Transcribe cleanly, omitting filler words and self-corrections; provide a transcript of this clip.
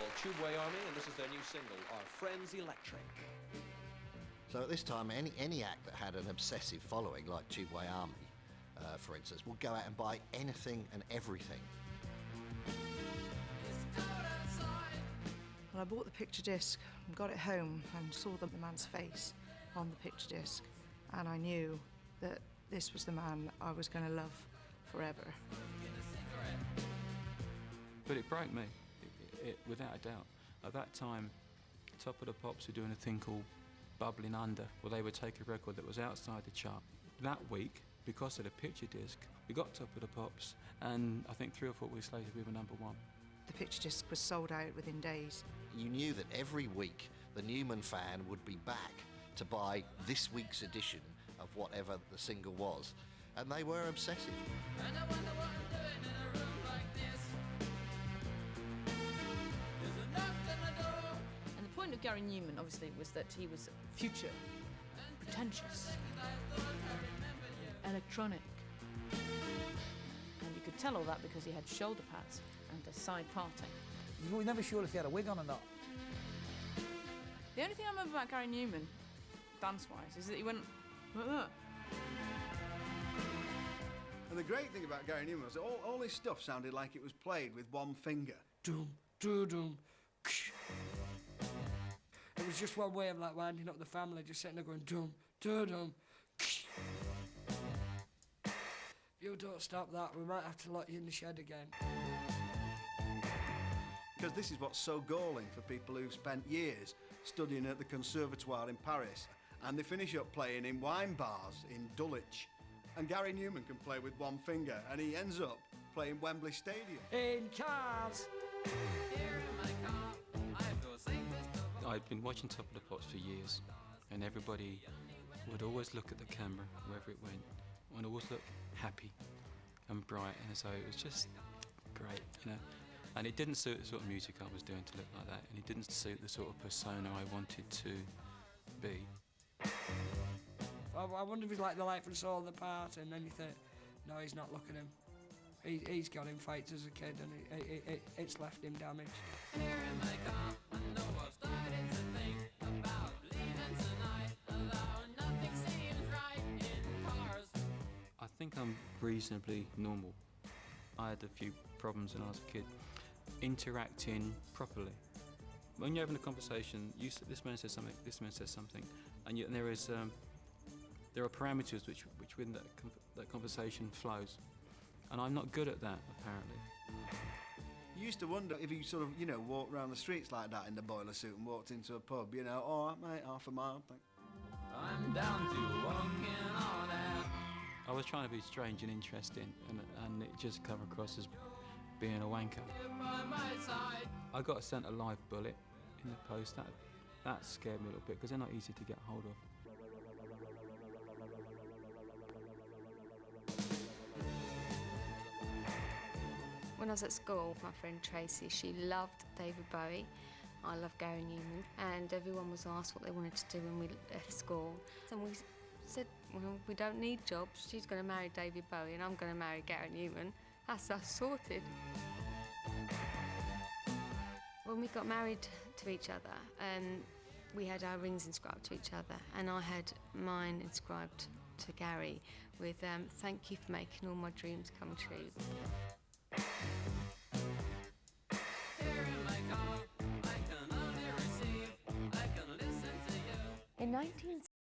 called Tube Way Army, and this is their new single, Our Friends Electric. So at this time, any act that had an obsessive following, like Tube Way Army, for instance, would go out and buy anything and everything. Well, I bought the picture disc and got it home and saw the man's face on the picture disc, and I knew that this was the man I was going to love forever. But it broke me, without a doubt. At that time, Top of the Pops were doing a thing called Bubbling Under, where they would take a record that was outside the chart. That week, because of the picture disc, we got Top of the Pops, and I think 3 or 4 weeks later we were #1. The picture disc was sold out within days. You knew that every week the Numan fan would be back to buy this week's edition of whatever the single was, and they were obsessive. And I wonder what I'm doing in a room like this. There's a knock on the door. And the point of Gary Numan, obviously, was that he was future, pretentious, electronic. And you could tell all that because he had shoulder pads and a side parting. You were never sure if he had a wig on or not. The only thing I remember about Gary Numan, dance-wise, is that he went like that. And the great thing about Gary Numan was that all his stuff sounded like it was played with one finger. Doom, doo, doom. It was just one way of like winding up the family, just sitting there going doom, doo, doom. If you don't stop that, we might have to lock you in the shed again. Because this is what's so galling for people who've spent years studying at the Conservatoire in Paris, and they finish up playing in wine bars in Dulwich. And Gary Numan can play with one finger, and he ends up playing Wembley Stadium. In cars! Here in my car, I feel safest of all. I'd been watching Top of the Pops for years, and everybody would always look at the camera, wherever it went, and always look happy and bright, and so it was just great, you know. And it didn't suit the sort of music I was doing to look like that, and it didn't suit the sort of persona I wanted to be. I wonder if he's like the life and soul of the part, and then you think, no, he's not, look at him. He's got in fights as a kid, and it's left him damaged. Here in my car, I know I've started to think about leaving tonight, although nothing seems right in cars. I think I'm reasonably normal. I had a few problems when I was a kid. Interacting properly. When you're having a conversation, this man says something, this man says something, and there are parameters which within that conversation flows, and I'm not good at that apparently. You used to wonder if you sort of, you know, walked around the streets like that in the boiler suit and walked into a pub, you know, all right, mate, half a mile. I'm down to walking on air. I was trying to be strange and interesting, and it just come across as being a wanker. By my side. I got sent a live bullet in the post. That scared me a little bit because they're not easy to get hold of. When I was at school, my friend Tracy, she loved David Bowie. I love Gary Numan, and everyone was asked what they wanted to do when we left school. And we said, well, we don't need jobs. She's going to marry David Bowie and I'm going to marry Gary Numan. That's us sorted. When we got married to each other, we had our rings inscribed to each other, and I had mine inscribed to Gary with, thank you for making all my dreams come true. In